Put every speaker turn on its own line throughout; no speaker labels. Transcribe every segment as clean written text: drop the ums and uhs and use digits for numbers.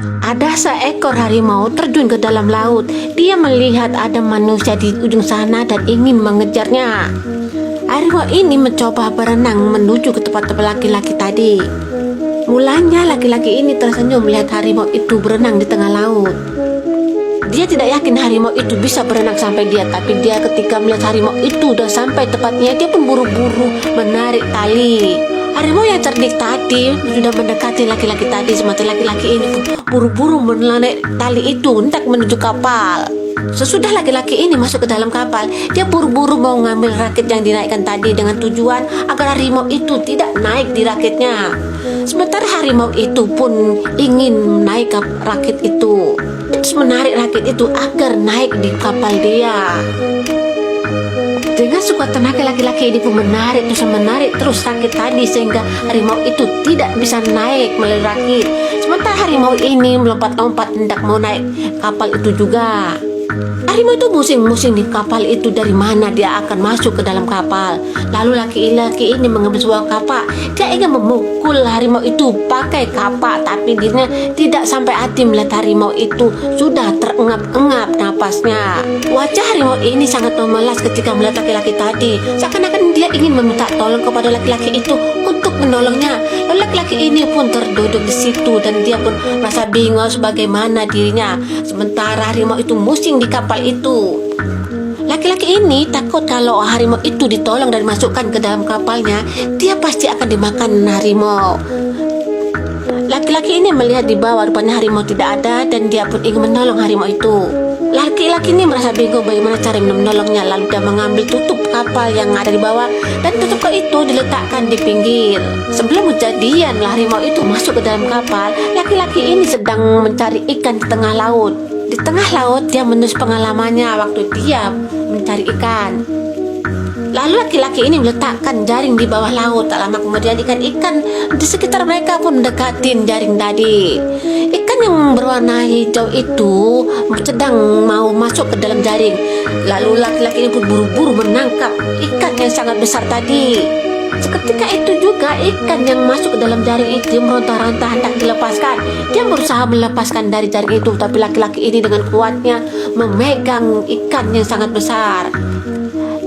Ada seekor harimau terjun ke dalam laut. Dia melihat ada manusia di ujung sana dan ingin mengejarnya. Harimau ini mencoba berenang menuju ke tempat laki-laki tadi. Mulanya laki-laki ini tersenyum melihat harimau itu berenang di tengah laut. Dia tidak yakin harimau itu bisa berenang sampai dia, tapi dia ketika melihat harimau itu sudah sampai tepatnya, dia pun buru-buru menarik tali. Harimau yang cerdik tadi sudah mendekati laki-laki tadi, sementara laki-laki ini pun buru-buru menarik tali itu hendak menuju kapal. Sesudah laki-laki ini masuk ke dalam kapal, dia buru-buru mau mengambil rakit yang dinaikkan tadi dengan tujuan agar harimau itu tidak naik di rakitnya. Sementara harimau itu pun ingin naik ke rakit itu, terus menarik rakit itu agar naik di kapal dia. Dengan sekuat tenaga laki-laki ini pun menarik terus rakit tadi sehingga harimau itu tidak bisa naik melalui rakit. Sementara harimau ini melompat-lompat hendak mau naik kapal itu juga. Harimau itu musing-musing di kapal itu dari mana dia akan masuk ke dalam kapal. Lalu laki-laki ini mengambil sebuah kapak. Dia ingin memukul harimau itu pakai kapak, tapi dirinya tidak sampai hati melihat harimau itu sudah terengap-engap napasnya. Wajah harimau ini sangat memelas ketika melihat laki-laki tadi. Seakan-akan dia ingin meminta tolong kepada laki-laki itu untuk menolongnya. Lalu laki-laki ini pun terduduk di situ dan dia pun merasa bingung sebagaimana dirinya. Sementara harimau itu musing di kapal itu. Laki-laki ini takut kalau harimau itu ditolong dan dimasukkan ke dalam kapalnya, dia pasti akan dimakan harimau. Laki-laki ini melihat di bawah, rupanya harimau tidak ada dan dia pun ingin menolong harimau itu. Laki-laki ini merasa bingung bagaimana cara menolongnya, lalu dia mengambil tutup kapal yang ada di bawah dan tutup itu diletakkan di pinggir. Sebelum kejadian harimau itu masuk ke dalam kapal, laki-laki ini sedang mencari ikan di tengah laut. Di tengah laut dia menulis pengalamannya waktu dia mencari ikan. Lalu laki-laki ini meletakkan jaring di bawah laut. Tak lama kemudian ikan-ikan di sekitar mereka pun mendekatin jaring tadi. Ikan yang berwarna hijau itu sedang mau masuk ke dalam jaring. Lalu laki-laki ini pun buru-buru menangkap ikan yang sangat besar tadi. Seketika itu juga ikan yang masuk ke dalam jaring itu meronta-ronta hendak dilepaskan. Dia berusaha melepaskan dari jaring itu, tapi laki-laki ini dengan kuatnya memegang ikan yang sangat besar.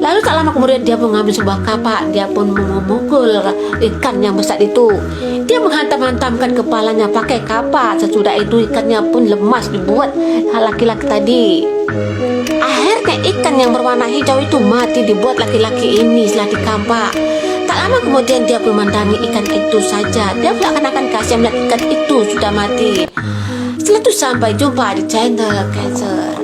Lalu tak lama kemudian dia mengambil sebuah kapak. Dia pun memukul ikan yang besar itu. Dia menghantam-hantamkan kepalanya pakai kapak. Sesudah itu ikannya pun lemas dibuat laki-laki tadi. Akhirnya ikan yang berwarna hijau itu mati dibuat laki-laki ini setelah dikampak. Tak lama kemudian dia memandangi ikan itu saja. Dia seakan-akan kasihan melihat ikan itu sudah mati. Setelah itu sampai jumpa di channel Cancer.